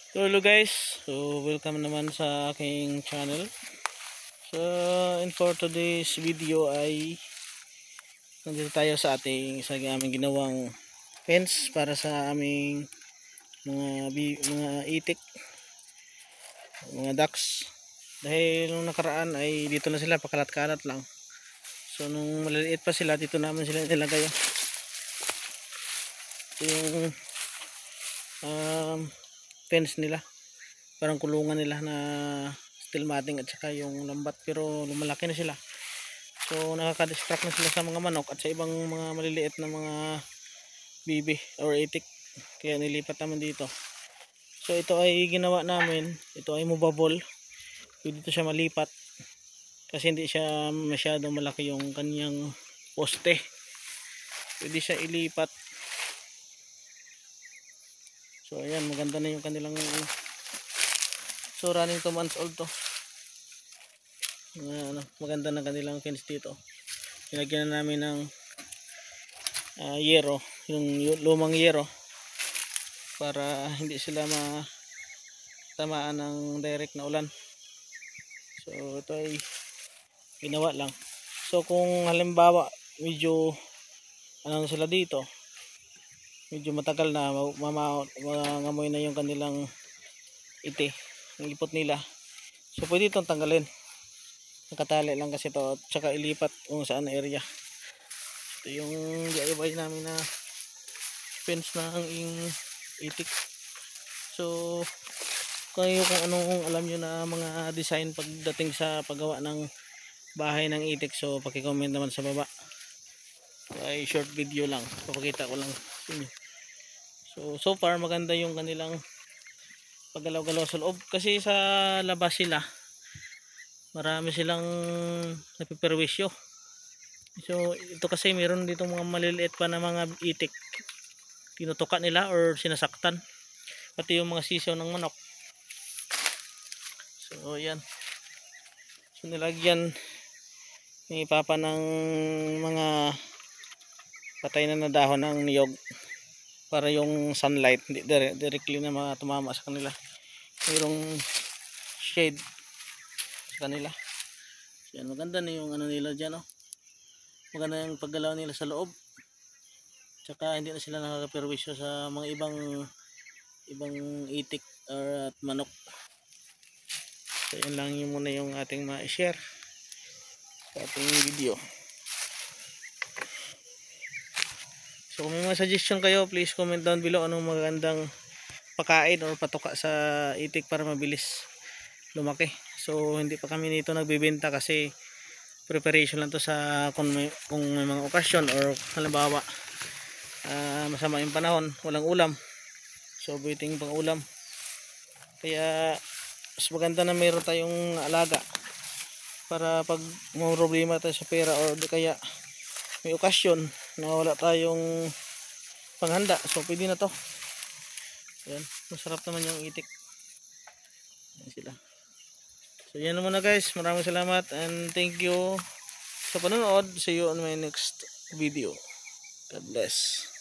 So hello guys, so welcome naman sa aking channel. So for today's video ay nandito tayo sa aming ginawang fence para sa aming mga itik, mga ducks. Dahil nung nakaraan ay dito na sila, pakalat-kalat lang. So nung maliliit pa sila, dito naman sila nilagay. Ito yung fence nila, parang kulungan nila na steel matting at saka yung lambat, pero lumalaki na sila. So nakaka-distract na sila sa mga manok at sa ibang mga maliliit na mga bibi or itik, kaya nilipat naman dito. So ito ay ginawa namin, ito ay movable, pwede ito siya malipat kasi hindi siya masyadong malaki yung kanyang poste, pwede siya ilipat. So ayan, maganda na yung kanilang so running 2 months old to. Maganda na kanilang fence dito. Nilagyan na namin ng yero, yung lumang yero, para hindi sila matamaan ng direct na ulan. So ito ay ginawa lang. So kung halimbawa medyo sila dito, medyo matagal na mangamoy na yung kanilang yung ipot nila, so pwede itong tanggalin, nakatali lang kasi ito, at saka ilipat kung saan na area. Ito yung DIY namin na fence ng itik. So kayo, kung anong alam nyo na mga design pagdating sa paggawa ng bahay ng itik, so paki-comment naman sa baba. Ay short video lang, papakita ko lang sa inyo. So far maganda yung kanilang paggalaw-galaw sa loob, kasi sa labas sila marami silang napiperwisyo. So ito kasi meron dito mga maliliit pa na mga itik, tinutuka nila or sinasaktan, pati yung mga sisiw ng manok. So yan, so nilagyan ni Papa ng mga patay na dahon ng niyog para yung sunlight hindi directly na tumama sa kanila, mayroong shade sa kanila. Yan, maganda na yung nila dyan, maganda yung paggalaw nila sa loob, tsaka hindi na sila nakakaperwisyo sa mga ibang itik or at manok. So yan lang yung muna yung ating ma-share sa ating video. So kung may mga suggestion kayo, please comment down below anong magandang pakain or patuka sa itik para mabilis lumaki. So hindi pa kami nito nagbebenta kasi preparation lang to sa kung may mga okasyon or halimbawa masama yung panahon, walang ulam, so waiting pang ulam, kaya mas maganda na mayroon tayong alaga para pag may problema tayo sa pera or di kaya may okasyon na wala tayong panghanda, so pwede na to. Ayan, masarap naman yung itik. Ayan sila. So yan naman na guys, maraming salamat and thank you sa panonood. See you on my next video. God bless.